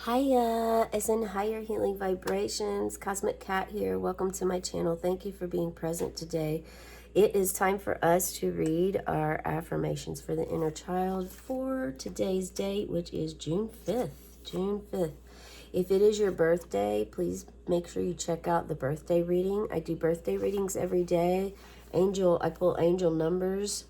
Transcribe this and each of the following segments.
Hiya, as in higher healing vibrations. Cosmic Cat here. Welcome to my channel. Thank you for being present today. It is time for us to read our affirmations for the inner child for today's date, which is June 5th. June 5th. If it is your birthday, please make sure you check out the birthday reading. I do birthday readings every day. I pull angel numbers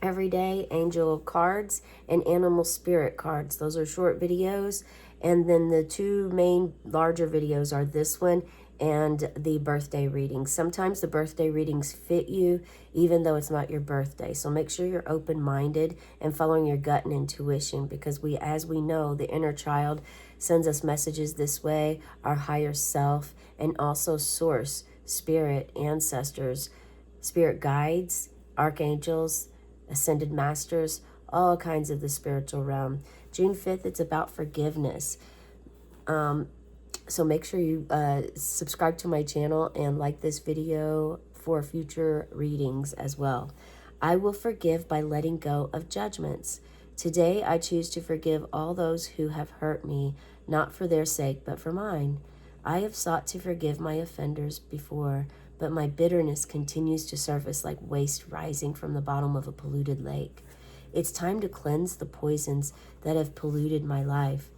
every day, angel cards, and animal spirit cards. Those are short videos. And then the two main larger videos are this one and the birthday readings. Sometimes the birthday readings fit you even though it's not your birthday. So make sure you're open-minded and following your gut and intuition, because as we know, the inner child sends us messages this way, our higher self, and also source, spirit, ancestors, spirit guides, archangels, ascended masters, all kinds of the spiritual realm. June 5th, it's about forgiveness. So make sure you subscribe to my channel and like this video for future readings as well. I will forgive by letting go of judgments. Today, I choose to forgive all those who have hurt me, not for their sake, but for mine. I have sought to forgive my offenders before, but my bitterness continues to surface like waste rising from the bottom of a polluted lake. It's time to cleanse the poisons that have polluted my life.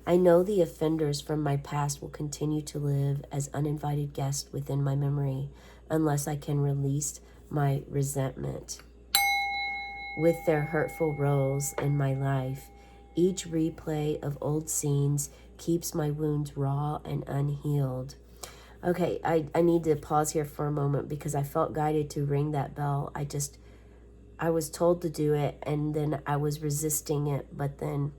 I know the offenders from my past will continue to live as uninvited guests within my memory unless I can release my resentment with their hurtful roles in my life. Each replay of old scenes keeps my wounds raw and unhealed. Okay, I need to pause here for a moment because I felt guided to ring that bell. I was told to do it, and then I was resisting it, but then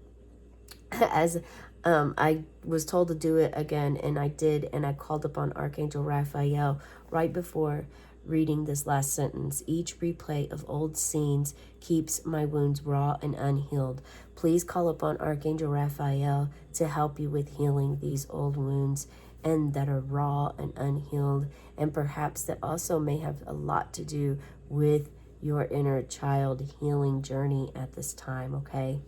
as I was told to do it again, and I did, and I called upon Archangel Raphael right before reading this last sentence. Each replay of old scenes keeps my wounds raw and unhealed. Please call upon Archangel Raphael to help you with healing these old wounds and that are raw and unhealed, and perhaps that also may have a lot to do with your inner child healing journey at this time, okay?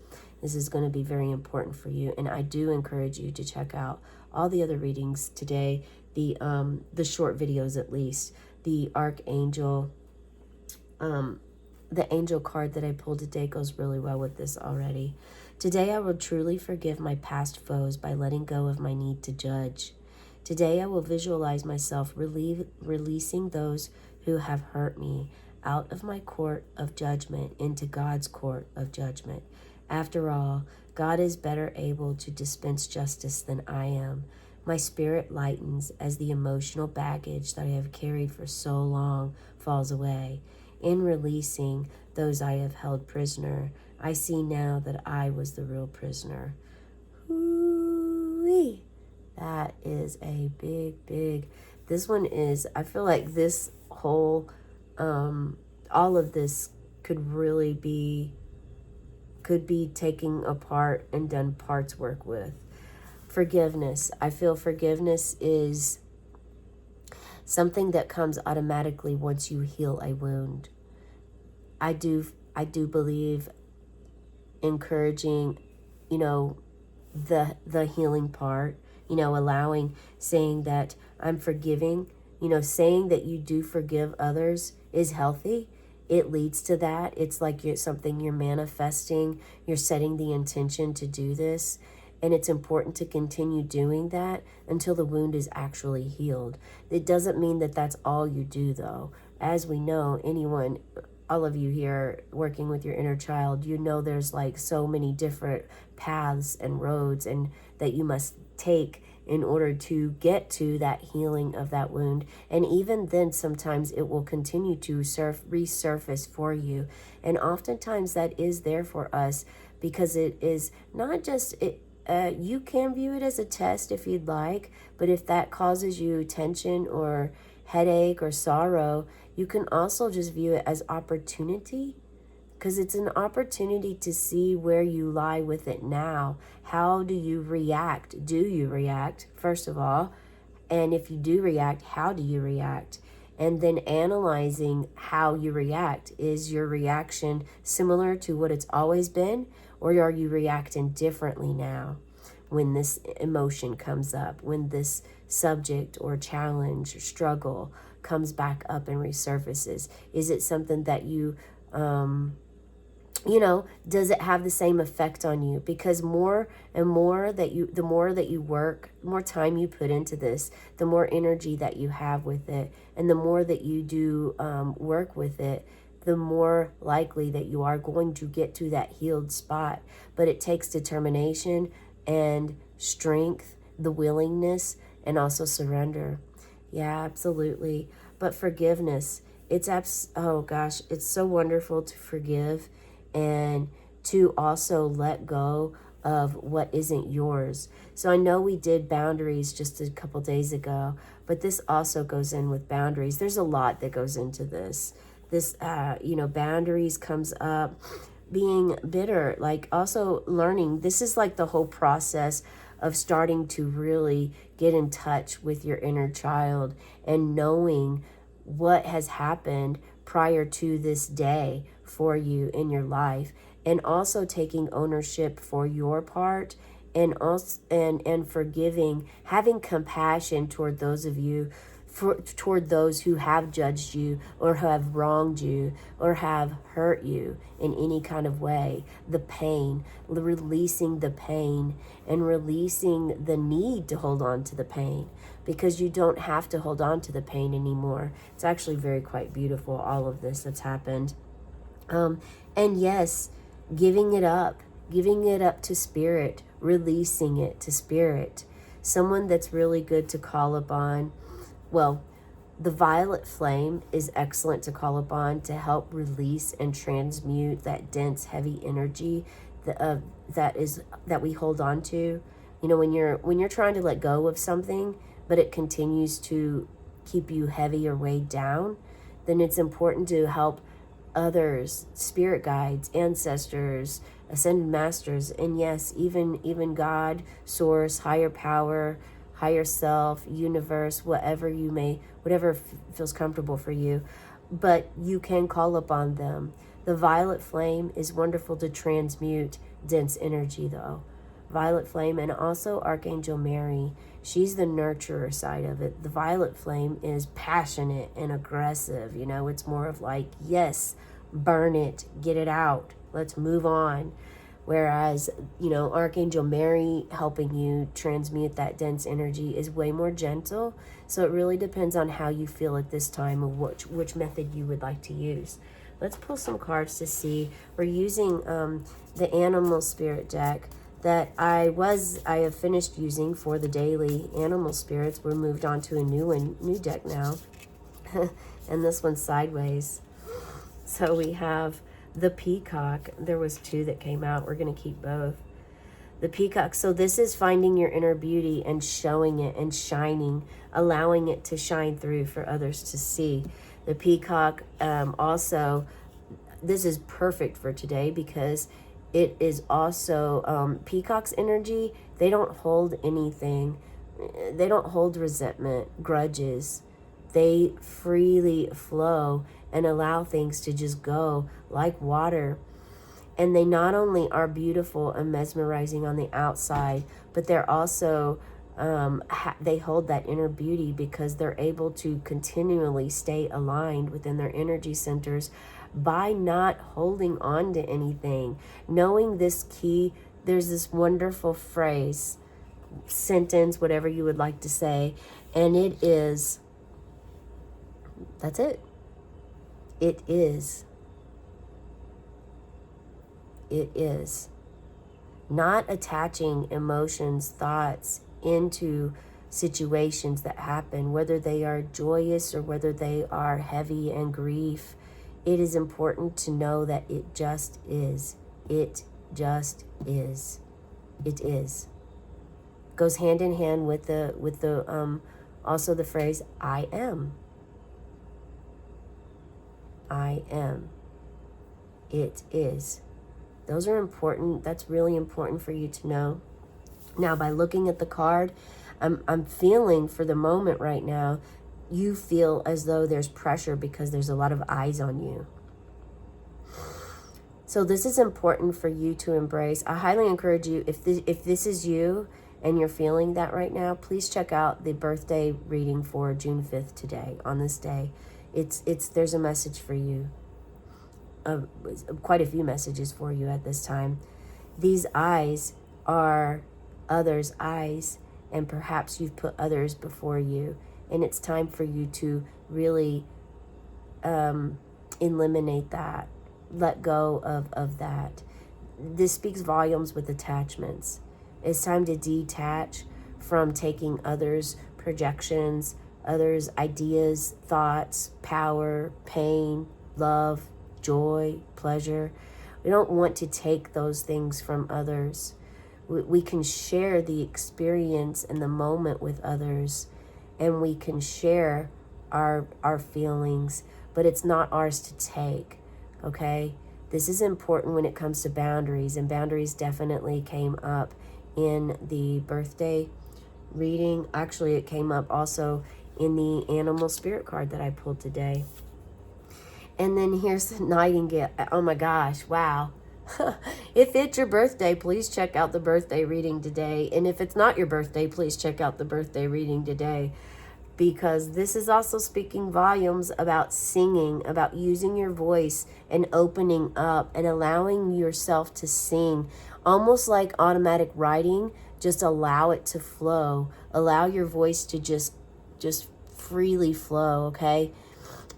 This is going to be very important for you, and I do encourage you to check out all the other readings today, the short videos at least, the archangel, the angel card that I pulled today goes really well with this already. Today I will truly forgive my past foes by letting go of my need to judge. Today I will visualize myself releasing those who have hurt me out of my court of judgment into God's court of judgment. After all, God is better able to dispense justice than I am. My spirit lightens as the emotional baggage that I have carried for so long falls away. In releasing those I have held prisoner, I see now that I was the real prisoner. Ooh-wee. That is a big, this one is, I feel like this whole, all of this could be taken apart and done parts work with. Forgiveness. I feel forgiveness is something that comes automatically once you heal a wound. I do believe encouraging, the healing part, allowing, saying that I'm forgiving, saying that you do forgive others is healthy. It leads to that. It's like something you're manifesting. You're setting the intention to do this. And it's important to continue doing that until the wound is actually healed. It doesn't mean that that's all you do, though. As we know, all of you here working with your inner child, there's like so many different paths and roads and that you must take in order to get to that healing of that wound. And even then, sometimes it will continue to resurface for you. And oftentimes that is there for us because it is not just, you can view it as a test if you'd like, but if that causes you tension or headache or sorrow, you can also just view it as opportunity, because it's an opportunity to see where you lie with it now. How do you react? Do you react, first of all? And if you do react, how do you react? And then analyzing how you react. Is your reaction similar to what it's always been, or are you reacting differently now? when this emotion comes up, when this subject or challenge or struggle comes back up and resurfaces? Is it something that does it have the same effect on you? Because more and more the more that you work, more time you put into this, the more energy that you have with it, and the more that you do work with it, the more likely that you are going to get to that healed spot. But it takes determination and strength, the willingness, and also surrender. Yeah, absolutely. But forgiveness, oh gosh, it's so wonderful to forgive and to also let go of what isn't yours. So I know we did boundaries just a couple days ago, but this also goes in with boundaries. There's a lot that goes into this. Boundaries comes up, being bitter, like also learning. This is like the whole process of starting to really get in touch with your inner child and knowing what has happened prior to this day for you in your life, and also taking ownership for your part, and also and forgiving, having compassion toward those of you, toward those who have judged you or have wronged you or have hurt you in any kind of way. The pain, releasing the pain and releasing the need to hold on to the pain, because you don't have to hold on to the pain anymore. It's actually very quite beautiful, all of this that's happened. And yes, giving it up to spirit, releasing it to spirit. Someone that's really good to call upon. Well, the violet flame is excellent to call upon to help release and transmute that dense, heavy energy that we hold on to. When you're trying to let go of something, but it continues to keep you heavy or weighed down, then it's important to help others, spirit guides, ancestors, ascended masters, and yes, even God, source, higher power, higher self, universe, whatever feels comfortable for you. But you can call upon them. The violet flame is wonderful to transmute dense energy, though. Violet flame, and also Archangel Mary. She's the nurturer side of it. The violet flame is passionate and aggressive. It's more of like, yes, burn it, get it out, let's move on. Whereas, Archangel Mary helping you transmute that dense energy is way more gentle. So it really depends on how you feel at this time and which method you would like to use. Let's pull some cards to see. We're using the Animal Spirit deck that I have finished using for the daily animal spirits. We're moved on to a new deck now. And this one's sideways. So we have the Peacock. There was two that came out. We're going to keep both. The Peacock. So this is finding your inner beauty and showing it and shining, allowing it to shine through for others to see. The Peacock also, this is perfect for today because it is also Peacock's energy. They don't hold anything. They don't hold resentment, grudges. They freely flow and allow things to just go like water. And they not only are beautiful and mesmerizing on the outside, but they're also, they hold that inner beauty because they're able to continually stay aligned within their energy centers by not holding on to anything. Knowing this key, there's this wonderful phrase, sentence, whatever you would like to say, and it is, that's it. It is. It is. Not attaching emotions, thoughts into situations that happen, whether they are joyous or whether they are heavy and grief. It is important to know that it just is. It just is. It is. Goes hand in hand with the also the phrase I am. I am. It is. Those are important. That's really important for you to know. Now, by looking at the card, I'm feeling for the moment right now, you feel as though there's pressure because there's a lot of eyes on you. So this is important for you to embrace. I highly encourage you, if this is you and you're feeling that right now, please check out the birthday reading for June 5th today, on this day. There's a message for you, quite a few messages for you at this time. These eyes are others' eyes, and perhaps you've put others before you, and it's time for you to really eliminate that, let go of that. This speaks volumes with attachments. It's time to detach from taking others' projections, others' ideas, thoughts, power, pain, love, joy, pleasure. We don't want to take those things from others. We can share the experience and the moment with others, and we can share our feelings, but it's not ours to take, okay? This is important when it comes to boundaries, and boundaries definitely came up in the birthday reading. Actually, it came up also in the animal spirit card that I pulled today. And then here's the nightingale. Oh my gosh, wow. If it's your birthday, please check out the birthday reading today. And if it's not your birthday, please check out the birthday reading today. Because this is also speaking volumes about singing, about using your voice and opening up and allowing yourself to sing. Almost like automatic writing, just allow it to flow. Allow your voice to just freely flow, okay?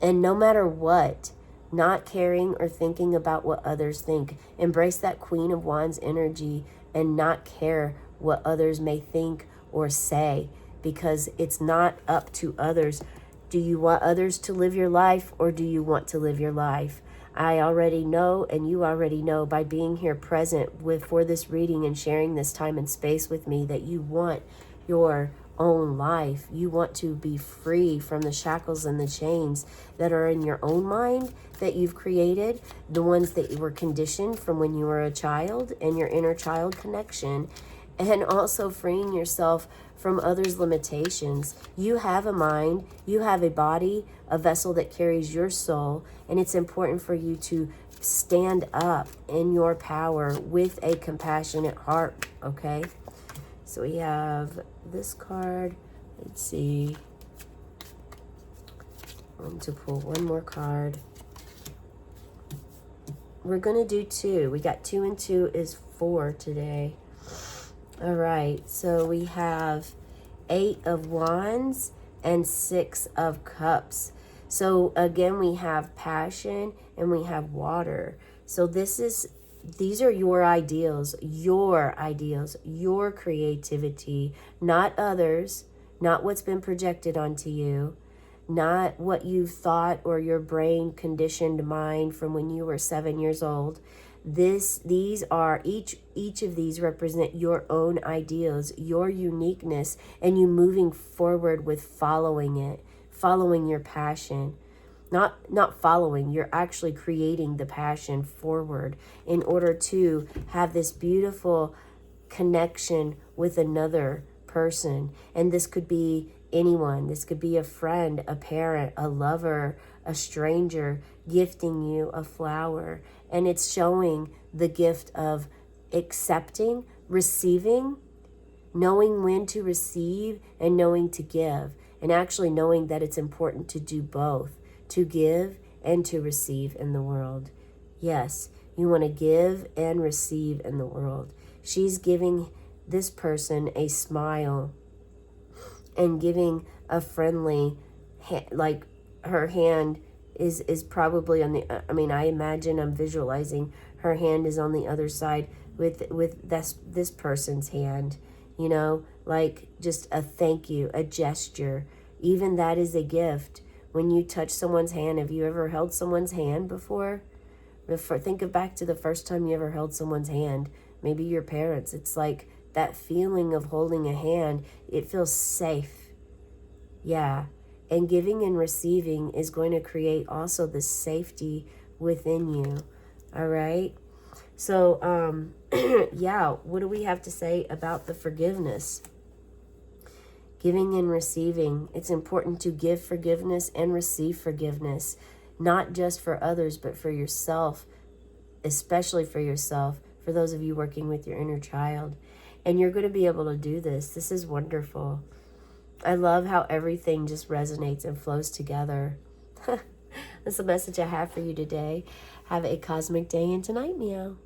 And no matter what, not caring or thinking about what others think. Embrace that Queen of Wands energy and not care what others may think or say, because it's not up to others. Do you want others to live your life, or do you want to live your life? I already know, and you already know by being here present for this reading and sharing this time and space with me, that you want your own life. You want to be free from the shackles and the chains that are in your own mind that you've created, the ones that you were conditioned from when you were a child, and your inner child connection, and also freeing yourself from others' limitations. You have a mind, you have a body, a vessel that carries your soul, and it's important for you to stand up in your power with a compassionate heart, okay? So we have this card. Let's see. I'm going to pull one more card. We're going to do 2. We got 2 and 2 is 4 today. All right. So we have 8 of Wands and 6 of Cups. So again, we have passion and we have water. So these are your ideals, your creativity, not others, not what's been projected onto you, not what you've thought or your brain conditioned mind from when you were 7 years old. These are, each of these represent your own ideals, your uniqueness, and you moving forward with following it, following your passion. Not following, you're actually creating the passion forward in order to have this beautiful connection with another person. And this could be anyone. This could be a friend, a parent, a lover, a stranger gifting you a flower. And it's showing the gift of accepting, receiving, knowing when to receive and knowing to give, and actually knowing that it's important to do both, to give and to receive in the world. Yes, you want to give and receive in the world. She's giving this person a smile and giving a friendly, like her hand is probably on the, I imagine, I'm visualizing her hand is on the other side with this person's hand, you know, like just a thank you, a gesture. Even that is a gift. When you touch someone's hand, have you ever held someone's hand before? Think back to the first time you ever held someone's hand. Maybe your parents. It's like that feeling of holding a hand. It feels safe. Yeah. And giving and receiving is going to create also the safety within you. All right. So, yeah, what do we have to say about the forgiveness? Giving and receiving. It's important to give forgiveness and receive forgiveness, not just for others, but for yourself, especially for yourself, for those of you working with your inner child. And you're going to be able to do this. This is wonderful. I love how everything just resonates and flows together. That's the message I have for you today. Have a cosmic day and tonight, meow.